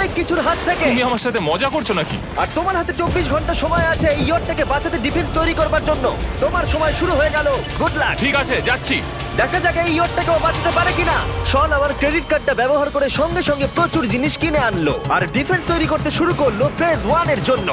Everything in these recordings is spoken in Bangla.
অনেক কিছুর হাত থেকে। তুমি আমার সাথে মজা করছো নাকি? আর তোমার হাতে 24 ঘন্টা সময় আছে এই ইয়টটাকে বাঁচাতে, ডিফেন্স তৈরি করবার জন্য। তোমার সময় শুরু হয়ে গেল। Good luck. ঠিক আছে, যাচ্ছি। দেখা যাক এই ইয়টটাকেও বাঁচাতে পারে কিনা। শন আমার ক্রেডিট কার্ডটা ব্যবহার করে সঙ্গে সঙ্গে প্রচুর জিনিস কিনে আনলো আর ডিফেন্স তৈরি করতে শুরু করলো ফেজ 1 এর জন্য।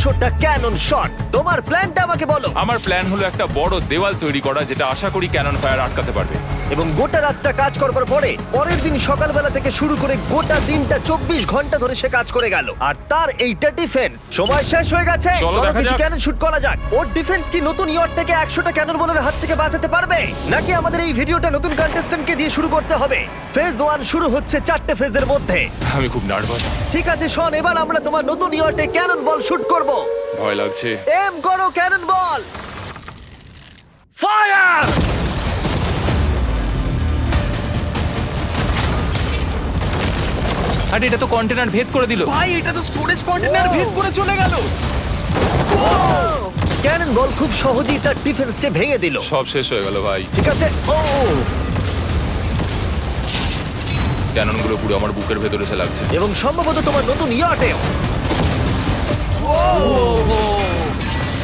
100টা ক্যানন শট। তোমার প্ল্যানটা আমাকে বলো। আমার প্ল্যান হলো একটা বড় দেওয়াল তৈরি করা, যেটা আশা করি ক্যানন ফায়ার আটকাতে পারবে। এবং গোটা রাতটা কাজ করবার পরে পরের দিন সকালবেলা থেকে শুরু করে গোটা দিনটা 24 ঘন্টা ধরে সে কাজ করে গেল। আর তার এইটা ডিফেন্স। সময় শেষ হয়ে গেছে। চলো চলো দেখা কিছু যাক। ক্যানন শুট করা যাক। ওর ডিফেন্স কি নতুন ইয়টটাকে 100টা ক্যানন বলের হাত থেকে বাঁচাতে পারবে, নাকি আমাদের এই ভিডিওটা নতুন কন্টেস্ট্যান্টকে দিয়ে শুরু করতে হবে? ফেজ 1 শুরু হচ্ছে 4টে ফেজের মধ্যে। আমি খুব নার্ভাস। ঠিক আছে শন, এবার আমরা তোমার নতুন ইয়টে ক্যানন বল শুট করব। ভয় লাগছে। এম করো ক্যানন বল। ফায়ার! আরে এটা তো কন্টেনার ভেদ করে দিল। ভাই এটা তো স্টোরেজ কন্টেনার ভেদ করে চলে গেল। ক্যানন বল খুব সহজেই তার ডিফেন্সকে ভেঙে দিল। সব শেষ হয়ে গেল ভাই। ঠিক আছে। ও ক্যাননগুলো পুরো আমার বুকের ভেতরে এসে লাগছে। এবং সম্ভবত তোমার নতুন ইয়টেও।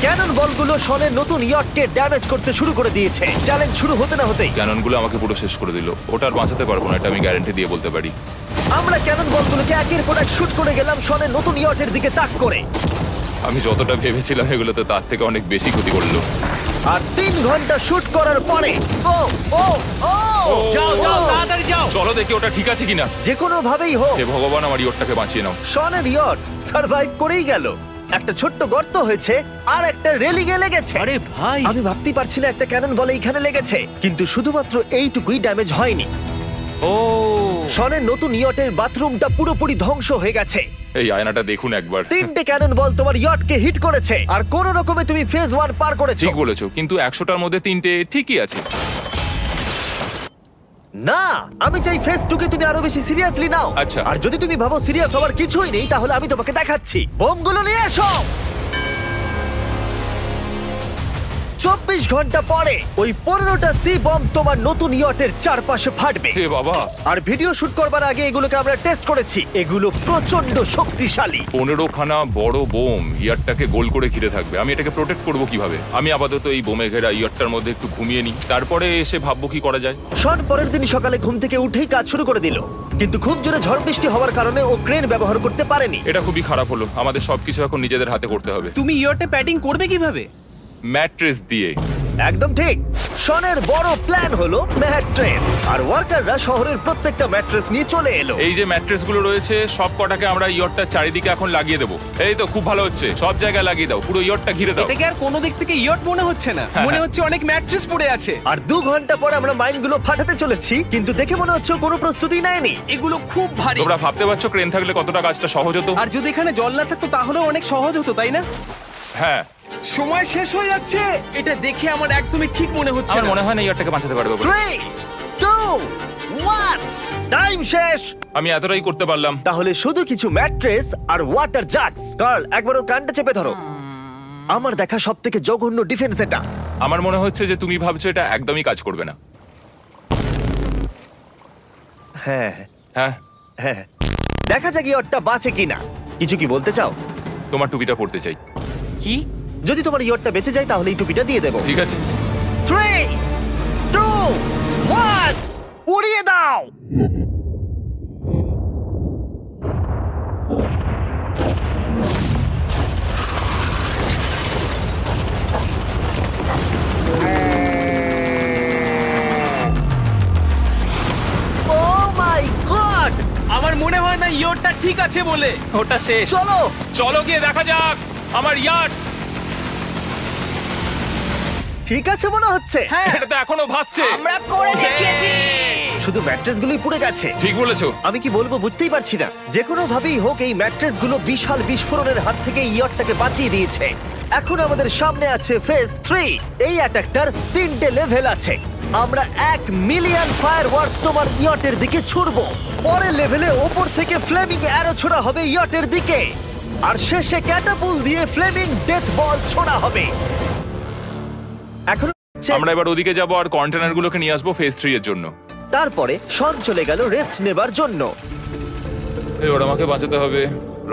ক্যানন বলগুলো শনের নতুন ইয়টকে ড্যামেজ করতে শুরু করে দিয়েছে। চ্যালেঞ্জ শুরু হতে না হতেই ক্যাননগুলো আমাকে পুরো শেষ করে দিল। ওটা আর বাঁচাতে পারবো না, এটা আমি গ্যারান্টি দিয়ে বলতে পারি। আমরা ক্যানন বলগুলোকে একের পর এক শুট করে গেলাম শনের নতুন ইয়টের দিকে তাক করে। আমি যতটা ভেবেছিলাম এগুলো তো তার থেকে অনেক বেশি ক্ষতি করলো। আর 3 ঘন্টা শুট করার পরে ও ও ও যাও যাও তাড়াতাড়ি যাও। চলো দেখি ওটা ঠিক আছে কিনা। যে কোনো ভাবেই হোক হে ভগবান, আমার ইয়টটাকে বাঁচিয়ে নাও। শনের ইয়ট সার্ভাইভ করেই গেল। একটা ছোট্ট গর্ত হয়েছে আর একটা রেলিংয়ে লেগেছে। আরে ভাই আমি ভাবতেই পারছি না একটা ক্যানন বলে এখানে লেগেছে, কিন্তু শুধুমাত্র এইটুকুই ড্যামেজ হয়নি। ও শনের নতুন ইয়টের বাথরুমটা পুরোপুরি ধ্বংস হয়ে গেছে। এই আয়নাটা দেখুন একবার। 3টে ক্যানন বল তোমার ইয়টকে হিট করেছে আর কোন রকমে তুমি ফেজ 1 পার করেছো। ঠিক বলেছো, কিন্তু 100টার মধ্যে 3টে ঠিকই আছে। না, আমি চাই ফেজ 2 কে তুমি আরো বেশি সিরিয়াসলি নাও। আচ্ছা। আর যদি তুমি ভাবো সিরিয়াস হওয়ার কিছুই নেই, তাহলে আমি তোমাকে দেখাচ্ছি। বোমগুলো নিয়ে এসো। 24 ঘন্টা পরে ওই 15টা সি বম তোমার নতুন ইয়টের চারপাশে ফাটবে। হে বাবা, আর ভিডিও শুট করবার আগে এগুলোকে আমরা টেস্ট করেছি। এগুলো প্রচন্ড শক্তিশালী। 15খানা বড় বোম ইয়ারটাকে গোল করে ঘিরে থাকবে। আমি এটাকে প্রোটেক্ট করব কিভাবে? আমি আপাতত এই বোমে ঘেরা ইয়ারটার মধ্যে একটু ঘুমিয়ে নিই, তারপরে এসে ভাববো কি করা যায়। শন পরের দিন সকালে ঘুম থেকে উঠেই কাজ শুরু করে দিল, কিন্তু খুব জোরে ঝড় বৃষ্টি হওয়ার কারণে ও ক্রেন ব্যবহার করতে পারেনি। এটা খুবই খারাপ হলো। আমাদের সবকিছু এখন নিজেদের হাতে করতে হবে। তুমি ইয়রটা প্যাডিং করবে কিভাবে? ম্যাট্রেস দিয়ে। একদম ঠিক। শনের বড় প্ল্যান হলো ম্যাট্রেস, আর ওয়ার্কাররা শহরের প্রত্যেকটা ম্যাট্রেস নিয়ে চলে এলো। এই যে ম্যাট্রেসগুলো রয়েছে সব কটাকে আমরা ইয়রটার চারিদিকে এখন লাগিয়ে দেবো। এই তো খুব ভালো হচ্ছে, সব জায়গায় লাগিয়ে দাও, পুরো ইয়রটা ঘিরে দাও। এটাকে আর কোনো দিক থেকে ইয়ট মনে হচ্ছে না, হ্যাঁ, মনে হ্যাঁ। হচ্ছে অনেক ম্যাট্রেস পড়ে আছে। আর 2 ঘন্টা পরে আমরা মাইনগুলো ফাটাতে চলেছি, কিন্তু দেখে মনে হচ্ছে ও কোনো প্রস্তুতি নেয়নি। এগুলো খুব ভারী। তোমরা ভাবতে পারছো ক্রেন থাকলে কতটা কাজটা সহজ হতো? আর যদি এখানে জল না থাকতো তাহলেও অনেক সহজ হতো, তাই না? হ্যাঁ, সময় শেষ হয়ে যাচ্ছে। এটা দেখে আমার একদমই ঠিক মনে হচ্ছে আমার না। মনে হয় না ইয়রটাকে বাঁচাতে পারবে বলে। 3 2 1 টাইম শেষ। আমি এতটাই করতে পারলাম। তাহলে শুধু কিছু ম্যাট্রেস আর ওয়াটার জাগস। কার্ল, একবার ওর কানটা চেপে ধরো। আমার দেখা সবথেকে জঘন্য ডিফেন্স এটা। আমার মনে হচ্ছে যে তুমি ভাবছো এটা একদমই কাজ করবে না। হ্যাঁ হ্যাঁ, হ্যাঁ, দেখা যাক ইয়রটা বাঁচে কিনা। কিছু কি বলতে চাও? তোমার টুপিটা পড়তে চাই। কি? যদি তোমার ইয়রটা বেঁচে যায় তাহলে এই টুপিটা দিয়ে দেবো। ঠিক আছে। 3 2 1 উড়িয়ে দাও। Oh my God! আমার মনে হয় না ইয়রটা ঠিক আছে বলে। ওটা শেষ। চলো চলো গিয়ে দেখা যাক আমার ইয়ার্ড। ঠিক আছে মনে হচ্ছে। হ্যাঁ, এটা তো এখনো ভাসছে। আমরা করে দেখিয়েছি। শুধু ম্যাট্রেসগুলোই পুড়ে গেছে। ঠিক বলেছো। আমি কি বলবো বুঝতেই পারছি না। যে কোনো ভাবেই হোক এই ম্যাট্রেসগুলো বিশাল বিস্ফোরণের হাত থেকে ইয়টটাকে বাঁচিয়ে দিয়েছে। এখন আমাদের সামনে আছে ফেজ 3। এই অ্যাটাকটার 3টে লেভেল আছে। আমরা 1 মিলিয়ন ফায়ারওয়ার্ক তোমার ইয়টের দিকে ছুড়বো। পরের লেভেলে ওপর থেকে ফ্লেমিং অ্যারো ছোড়া হবে ইয়টের দিকে, আর শেষে ক্যাটাপুল দিয়ে ফ্লেমিং ডেথ বল ছোড়া হবে। এখন আমরা এবার ওদিকে যাবো আর কন্টেনারগুলোকে নিয়ে আসবো ফেজ 3 এর জন্য। তারপরে শন চলে গেল রেস্ট নেবার জন্য। এবার আমাকে বাঁচাতে হবে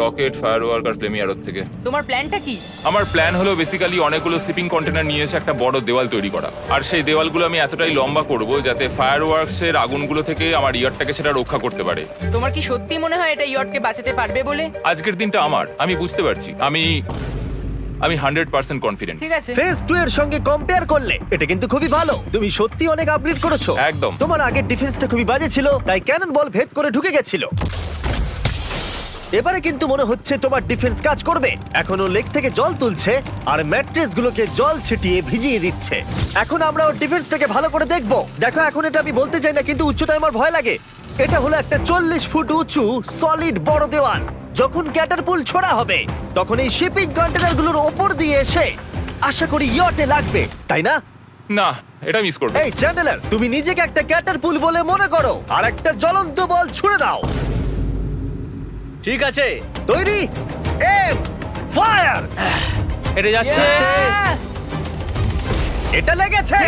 রকেট, ফায়ারওয়ার্ক আর ফ্লেমি অ্যারোর থেকে। তোমার প্ল্যানটা কি? আমার প্ল্যান হলো বেসিক্যালি অনেকগুলো শিপিং কন্টেনার নিয়ে এসে একটা বড় দেওয়াল তৈরি করা, আর সেই দেওয়ালগুলো আমি এতটাই লম্বা করব যাতে ফায়ারওয়ার্কসের আগুনগুলো থেকে আমার ইয়ারটাকে সেটা রক্ষা করতে পারে। তোমার কি সত্যি মনে হয় এটা ইয়টকে বাঁচাতে পারবে বলে? আজকের দিনটা আমার, আমি বুঝতে পারছি, আমি 100% কনফিডেন্ট। ঠিক আছে। ফেজ 2 এর সঙ্গে কম্পেয়ার করলে এটা কিন্তু খুবই ভালো। তুমি সত্যি অনেক আপগ্রেড করেছো। একদম। তোমার আগের ডিফেন্সটা খুবই বাজে ছিল, তাই ক্যানন বল ভেদ করে ঢুকে গেছিল। এবারে কিন্তু মনে হচ্ছে তোমার ডিফেন্স কাজ করবে। এখনো লেক থেকে জল তুলছে আর ম্যাট্রেস গুলোকে জল ছিটিয়ে ভিজিয়ে দিচ্ছে। এখন আমরা ওর ডিফেন্সটাকে ভালো করে দেখবো। দেখো, এখন এটা আমি বলতে চাই না, কিন্তু উচ্চতায় আমার ভয় লাগে। এটা হলো একটা 40 ফুট উঁচু সলিড বড় দেওয়াল। যখন ক্যাটারপুল ছোড়া হবে তখন এই শিপিং কন্টেনার গুলোর ওপর দিয়ে এসে আশা করি ইয়টে লাগবে, তাই না? না, এটা মিস করব। এই চ্যান্ডেলার, তুমি নিজেকে একটা ক্যাটারপুল বলে মনে করো আর একটা জ্বলন্ত বল ছুড়ে দাও। ঠিক আছে। তৈরি, এম, ফায়ার! এটা যাচ্ছে। Yeah! এটা লেগেছে।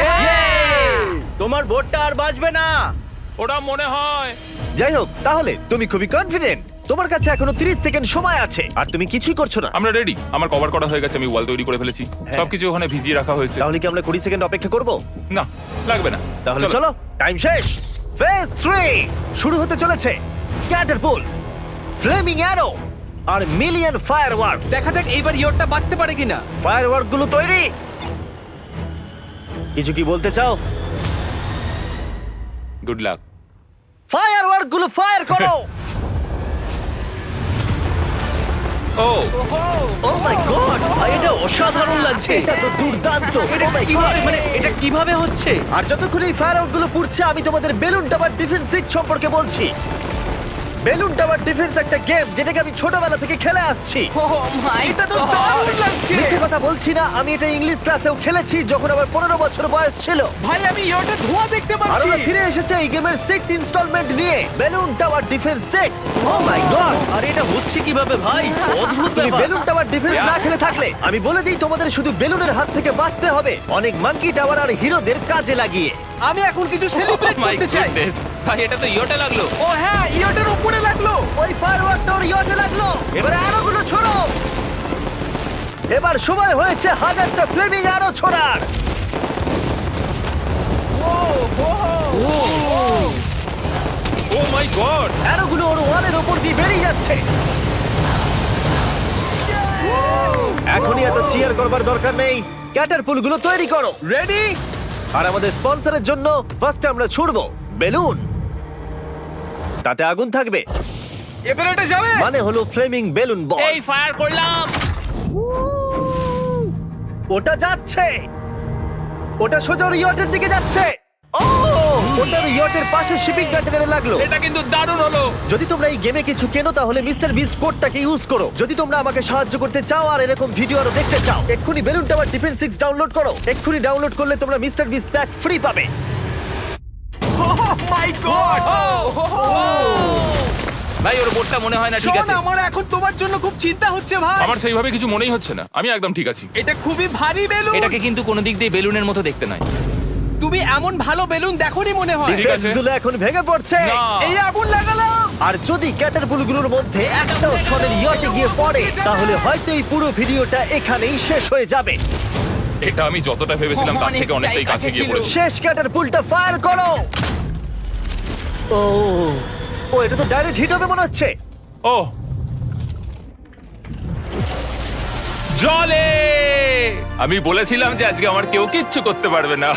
তোমার বোটটা আর বাজবে না। ওটা মনে হয়। যাই হোক, তাহলে তুমি খুবই কনফিডেন্ট। তোমার কাছে এখনো 30 সেকেন্ড সময় আছে আর তুমি কিছুই করছো না। আমরা রেডি, আমার কভার করা হয়ে গেছে, আমি ওয়াল তৈরি করে ফেলেছি, হ্যাঁ। সবকিছু ওখানে ভিজিয়ে রাখা হয়েছে। তাহলে কি আমরা 20 সেকেন্ড অপেক্ষা করব? না, লাগবে না। তাহলে চলো, টাইম শেষ। ফেজ 3 শুরু হতে চলেছে। ক্যাটারপুলস, ফ্লেমিং অ্যারো আর মিলিয়ন ফায়ারওয়ার্কস। দেখা যাক এইবার ইয়টটা বাঁচতে পারে কিনা। ফায়ারওয়ার্ক গুলো তৈরি। কিছু কি বলতে চাও? Good luck. ফায়ারওয়ার্ক গুলো ফায়ার করো। ও ও মাই গড, এটা অসাধারণ লাগছে। এটা তো দুর্দান্ত। এটা Oh my কিভাবে, God! মানে এটা কিভাবে হচ্ছে? আর যতক্ষণ এই ফায়ারওয়ার্ক গুলো পুড়ছে আমি তোমাদের বেলুন টাওয়ার ডিফেন্স 6 সম্পর্কে বলছি। বেলুন টাওয়ার ডিফেন্স একটা গেম যেটাকে আমি ছোটবেলা থেকে খেলে আসছি। Oh my এটা তো God! দারুণ লাগছে। মিথ্যে কথা বলছি না, আমি এটা ইংলিশ ক্লাসেও খেলেছি যখন আমার 15 বছর বয়স ছিল। ভাই, আমি ইয়টের ধোঁয়া দেখতে আর পাচ্ছি। ওরা ফিরে এসেছে এই গেমের 6 ইনস্টলমেন্ট নিয়ে, বেলুন টাওয়ার ডিফেন্স 6। ও মাই গড, আর এটা হচ্ছে কিভাবে ভাই? অদ্ভুত তুমি ব্যাপার। বেলুন টাওয়ার ডিফেন্স না খেলে থাকলে আমি বলে দিই তোমাদের শুধু বেলুনের হাত থেকে বাঁচতে হবে অনেক মাঙ্কি টাওয়ার আর হিরোদের কাজে লাগিয়ে। আমি এখন কিছু সেলিব্রেট মাই করতে চাই। গুডনেস, ভাই এটা তো ইয়োটা লাগলো। ও হ্যাঁ, ইয়টের উপরে লাগলো। ওই ফায়ারওয়ার্কটা ওর ইয়টে লাগলো। এবারে আরোগুলো ছোড়ো। এবার সময় হয়েছে 1000টা ফ্লেমিং আরো ছোড়ার। ও মাই গড, অ্যারোগুলো ওর ওয়ালের ওপর দিয়ে বেরিয়ে যাচ্ছে। এখনই এত চিয়ার করবার দরকার নেই, ক্যাটারপুলগুলো তৈরি করো। রেডি? আর আমাদের স্পন্সরের জন্য ফার্স্টে আমরা ছুড়বো বেলুন, তাতে আগুন থাকবে, এবার এটা যাবে। মানে হলো ফ্লেমিং বেলুন বল। এই ফায়ার করলাম। ওটা যাচ্ছে, ওটা সোজা ওর ইয়টের দিকে যাচ্ছে। ও, ওটা ওর ইয়টের পাশে শিপিং কন্টেনারে লাগলো। এটা কিন্তু দারুণ হলো। যদি তোমরা এই গেমে কিছু কেনো তাহলে মিস্টার বিস্ট কোডটাকে ইউজ করো। যদি তোমরা আমাকে সাহায্য করতে চাও আর এরকম ভিডিও আরো দেখতে চাও, এক্ষুনি বেলুন টাওয়ার ডিফেন্স 6 ডাউনলোড করো। এক্ষুনি ডাউনলোড করলে তোমরা মিস্টার বিস্ট প্যাক ফ্রি পাবে। ও মাই গড। ভাই ওর বোর্ডটা মনে হয় না ঠিক শোন, আছে। আমার এখন তোমার জন্য খুব চিন্তা হচ্ছে ভাই। আমার সেইভাবে কিছু মনেই হচ্ছে না, আমি একদম ঠিক আছি। এটা খুবই ভারী বেলুন। এটাকে কিন্তু কোনো দিক দিয়ে বেলুনের মতো দেখতে নয়। তুমি এমন ভালো বেলুন দেখোনি মনে হয়। ঠিক আছে। ডিফেন্সগুলো এখন ভেঙে পড়ছে। না। এই আগুন লাগালাম। আর যদি ক্যাটারপুলগুলোর মধ্যে একটাও শটের ইয়টে গিয়ে পড়ে তাহলে হয়তো এই পুরো ভিডিওটা এখানেই শেষ হয়ে যাবে। এটা আমি যতটা ভেবেছিলাম তার থেকে অনেকটাই কাছে গিয়ে পড়েছে। শেষ ক্যাটারপুলটা ফায়ার করো। ও, ও এটা তো ডাইরেক্ট হিট হবে মনে হচ্ছে। ও জলে, আমি বলেছিলাম যে আজকে আমার কেউ কিচ্ছু করতে পারবে না।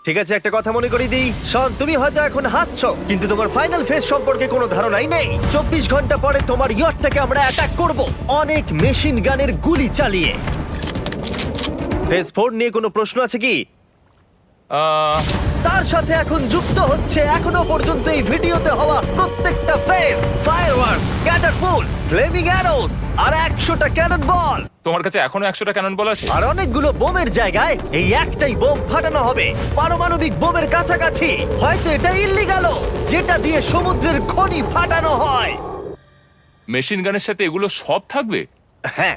ঠিক আছে, একটা কথা মনে করিয়ে দিই, শন, তুমি হয়তো এখন হাসছো কিন্তু তোমার ফাইনাল ফেজ সম্পর্কে কোনো ধারণাই নেই। 24 ঘন্টা পরে তোমার ইয়টটাকে আমরা অ্যাটাক করব অনেক মেশিন গানের গুলি চালিয়ে। ফেজ 4 নিয়ে কোনো প্রশ্ন আছে কি? তার সাথে এখন যুক্ত হচ্ছে এখনো পর্যন্ত এই ভিডিওতে হওয়া প্রত্যেকটা phase, fireworks, catapults, flaming arrows আর 100টা ক্যানন বল। তোমার কাছে এখনো 100টা ক্যানন বল আছে? আর অনেকগুলো বোমের জায়গায় এই একটাই বোম ফাটানো হবে, পারমাণবিক বোমের কাছাকাছি। হয়তো এটা ইল্লিগাল, যেটা দিয়ে সমুদ্রের খনি ফাটানো হয়। মেশিন গানের সাথে এগুলো সব থাকবে? হ্যাঁ,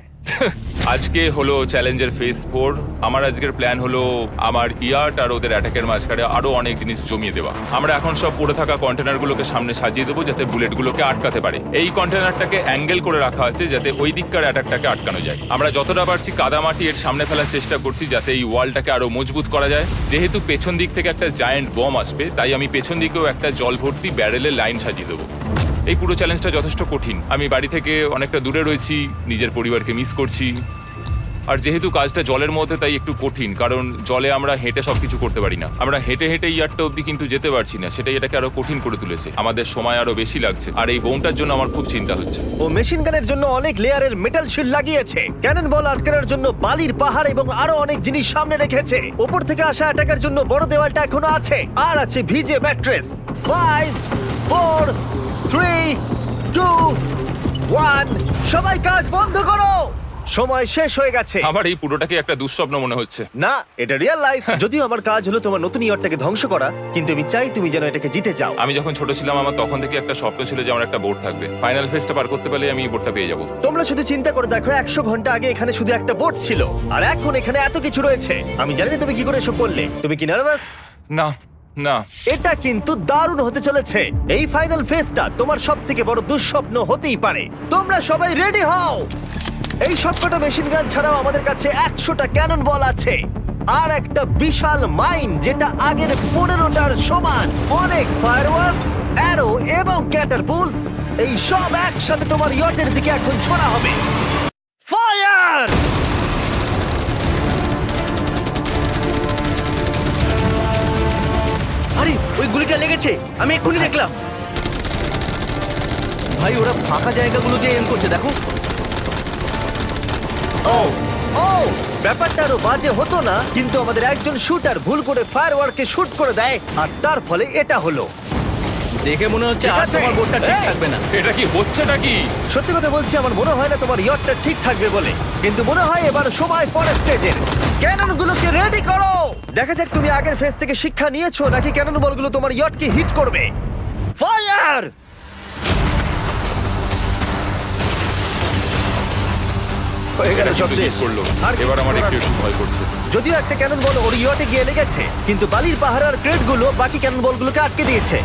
আজকে হলো চ্যালেঞ্জের ফেজ 4। আমার আজকের প্ল্যান হলো আমার ইয়ার্ট আর ওদের অ্যাটাকের মাঝখানে আরো অনেক জিনিস জমিয়ে দেওয়া। আমরা এখন সব পড়ে থাকা কন্টেনারগুলোকে সামনে সাজিয়ে দেবো যাতে বুলেটগুলোকে আটকাতে পারে। এই কন্টেনারটাকে অ্যাঙ্গেল করে রাখা আছে যাতে ওই দিককার অ্যাটাকটাকে আটকানো যায়। আমরা যতটা পারছি কাদামাটি এর সামনে ফেলার চেষ্টা করছি যাতে এই ওয়ালটাকে আরো মজবুত করা যায়। যেহেতু পেছন দিক থেকে একটা জায়ান্ট বম আসবে, তাই আমি পেছন দিকেও একটা জল ভর্তি ব্যারেলের লাইন সাজিয়ে দেবো। এই পুরো চ্যালেঞ্জটা যথেষ্ট কঠিন। আমি বাড়ি থেকে অনেকটা দূরে রয়েছি, নিজের পরিবারকে মিস করছি। আর যেহেতু কাজটা জলের মধ্যে, তাই একটু কঠিন, কারণ জলে আমরা হেঁটে সবকিছু করতে পারি না। আমরা হেঁটে হেঁটে ইয়ারটা অব্দি কিন্তু যেতে পারছি না, সেটাই এটাকে আরো কঠিন করে তুলেছে। আমাদের সময় আরো বেশি লাগছে, আর এই বোমটার জন্য আমার খুব চিন্তা হচ্ছে। ও মেশিন গানের জন্য অনেক লেয়ারের মেটাল শিল্ড লাগিয়েছে, ক্যানন বল আটকানোর জন্য বালির পাহাড় এবং আরো অনেক জিনিস সামনে রেখেছে। ওপর থেকে আসা অ্যাটাকের জন্য বড় দেওয়ালটা এখনো আছে, আর আছে ভিজে ম্যাট্রেস। 5 4 3 2 1 সবাই কাজ বন্ধ করো, সময় শেষ হয়ে গেছে। আমার এই পুরোটাকে একটা দুঃস্বপ্ন মনে হচ্ছে। না, এটা রিয়েল লাইফ। যদিও আমার কাজ হলো তোমার নতুন ইয়ারটাকে ধ্বংস করা, কিন্তু আমি চাই তুমি যেন এটাকে জিতে যাও। আমি যখন ছোট ছিলাম, আমার তখন থেকে একটা স্বপ্ন ছিল যে আমার একটা বোট থাকবে। ফাইনাল ফেজটা পার করতে পারলে আমি এই বোটটা পেয়ে যাবো। তোমরা শুধু চিন্তা করে দেখো, 100 ঘন্টা আগে এখানে শুধু একটা বোট ছিল, আর এখন এখানে এত কিছু রয়েছে। আমি জানি না তুমি কি করে এসব করলে। তুমি কি নার্ভাস? না না, এটা কিন্তু দারুণ হতে চলেছে। এই ফাইনাল ফেজটা তোমার সবথেকে বড় দুঃস্বপ্ন হতেই পারে। তোমরা সবাই রেডি হও। এই সবকটা মেশিন গান ছাড়াও আমাদের কাছে 100টা ক্যানন বল আছে, আর একটা বিশাল মাইন যেটা আগের 15টার সমান। অনেক ফায়ারওয়ার্কস, অ্যারো এবং ক্যাটারপুলস, এই সব একসাথে তোমার ইয়টের দিকে এখন ছোড়া হবে। ফায়ার! আরে ওই গুলিটা লেগেছে, আমি এক্ষুনি দেখলাম। ভাই ওরা ফাঁকা জায়গাগুলো দিয়ে এম করছে, দেখো। ও ও ব্যাপারটা আরো বাজে হতো না, কিন্তু আমাদের একজন শুটার ভুল করে ফায়ারওয়ার্ককে শুট করে দেয়, আর তার ফলে এটা হলো। দেখে মনে হচ্ছে ঠিক আর আছে। তোমার বোটটা ঠিক এই! থাকবে না। এটা কি হচ্ছেটা কি? সত্যি কথা বলছি, আমার মনে হয় না তোমার ইয়টটা ঠিক থাকবে বলে, কিন্তু মনে হয় এবার সময় পরে স্টেজের। ক্যাননগুলোকে রেডি করো। দেখা যাক তুমি আগের ফেজ থেকে শিক্ষা নিয়েছো নাকি ক্যানন বলগুলো তোমার ইয়টকে হিট করবে। ফায়ার! হয়ে গেল এটা সব কিন্তু শেষ। ঠিক করলো। আর এবার আমার কিছু একটু করার একটু ভয় করছে। যদিও একটা ক্যানন বল ওর ইয়টে গিয়ে লেগেছে, কিন্তু বালির পাহাড় আর ক্রেটগুলো বাকি ক্যানন বলগুলোকে আটকে দিয়েছে।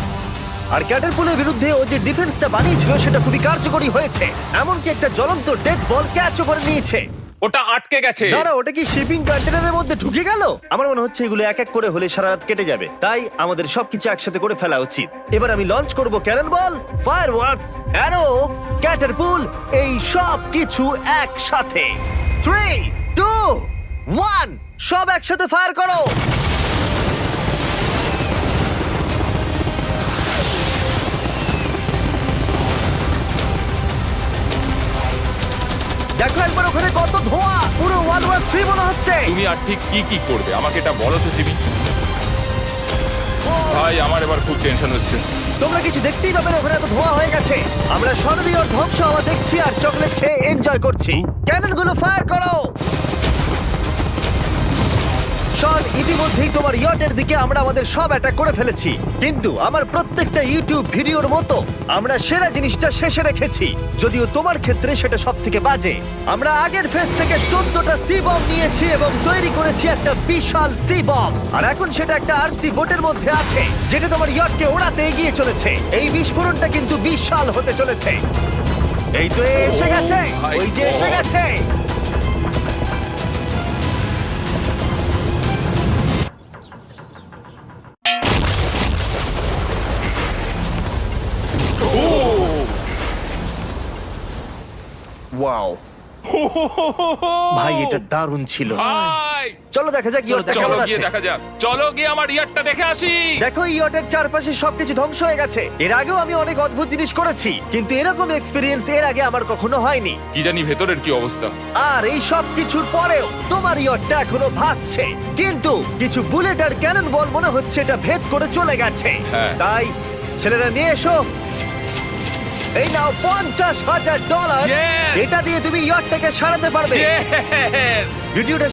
আর ক্যাটারপুলের বিরুদ্ধে ও যে ডিফেন্সটা বানিয়েছিল সেটা খুবই কার্যকরী হয়েছে। এমনকি একটা জ্বলন্ত ডেথ বল ক্যাচও করে নিয়েছে। ওটা আটকে গেছে। দাঁড়া, ওটা কি শিপিং কন্টেনারের মধ্যে ঢুকে গেল? আমার মনে হচ্ছে এগুলো এক এক করে হলে সারা রাত কেটে যাবে, তাই আমাদের সবকিছু একসাথে করে ফেলা উচিত। এবার আমি লঞ্চ করব ক্যানন বল, ফায়ারওয়ার্কস, অ্যারো, ক্যাটারপুল, এই সব কিছু একসাথে। 3 2 1 সব একসাথে ফায়ার করো। দেখো একবার ওখানে কত ধোঁয়া, পুরো ওয়ার্ল্ড ওয়ার 3 মনে হচ্ছে। তুমি আর ঠিক কি কি করবে আমাকে এটা বলো তো জিমি। ভাই আমার এবার খুব টেনশন হচ্ছে। তোমরা কিছু দেখতেই পাবে না, ওখানে এত ধোঁয়া হয়ে গেছে। আমরা সরাসরি ওর ধ্বংস হওয়া দেখছি আর চকলেট খেয়ে এনজয় করছি। ক্যাননগুলো ফায়ার করো। শন, ইতিমধ্যেই তোমার ইয়টের দিকে আমরা আমাদের সব অ্যাটাক করে ফেলেছি, কিন্তু আমার প্রত্যেকটা ইউটিউব ভিডিওর মতো আমরা সেরা জিনিসটা শেষে রেখেছি। যদিও তোমার ক্ষেত্রে সেটা সব থেকে বাজে। আমরা আগের ফেজ থেকে 14টা সি বম নিয়েছি এবং তৈরি করেছি একটা বিশাল সি বম, আর এখন সেটা একটা আরসি বোটের মধ্যে আছে যেটা তোমার ইয়টকে ওড়াতে এগিয়ে চলেছে। এই বিস্ফোরণটা কিন্তু বিশাল হতে চলেছে। এই তো এসে গেছে, ওই যে এসে গেছে। ওয়াও ভাই, এটা দারুণ ছিল। ভাই চলো দেখা যাক ইয়টটা চলো কেমন গিয়ে আছে। দেখা যাক, চলো গিয়ে আমার ইয়ারটা দেখে আসি। দেখো, ইয়টের চারপাশে সবকিছু ধ্বংস হয়ে গেছে। এর আগেও আমি অনেক অদ্ভুত জিনিস করেছি, কিন্তু এরকম এক্সপেরিয়েন্স এর আগে আমার কখনো হয়নি। কি জানি ভেতরের কি অবস্থা। আর এই সব কিছুর পরেও তোমার ইয়টটা এখনো ভাসছে, কিন্তু কিছু বুলেট আর ক্যানন বল মনে হচ্ছে এটা ভেদ করে চলে গেছে। হ্যাঁ। তাই ছেলেরা নিয়ে এসো, এই নাও $50,000। Yes! এটা দিয়ে তুমি ইয়টটাকে সারাতে পারবে। Yes! ভিডিওটা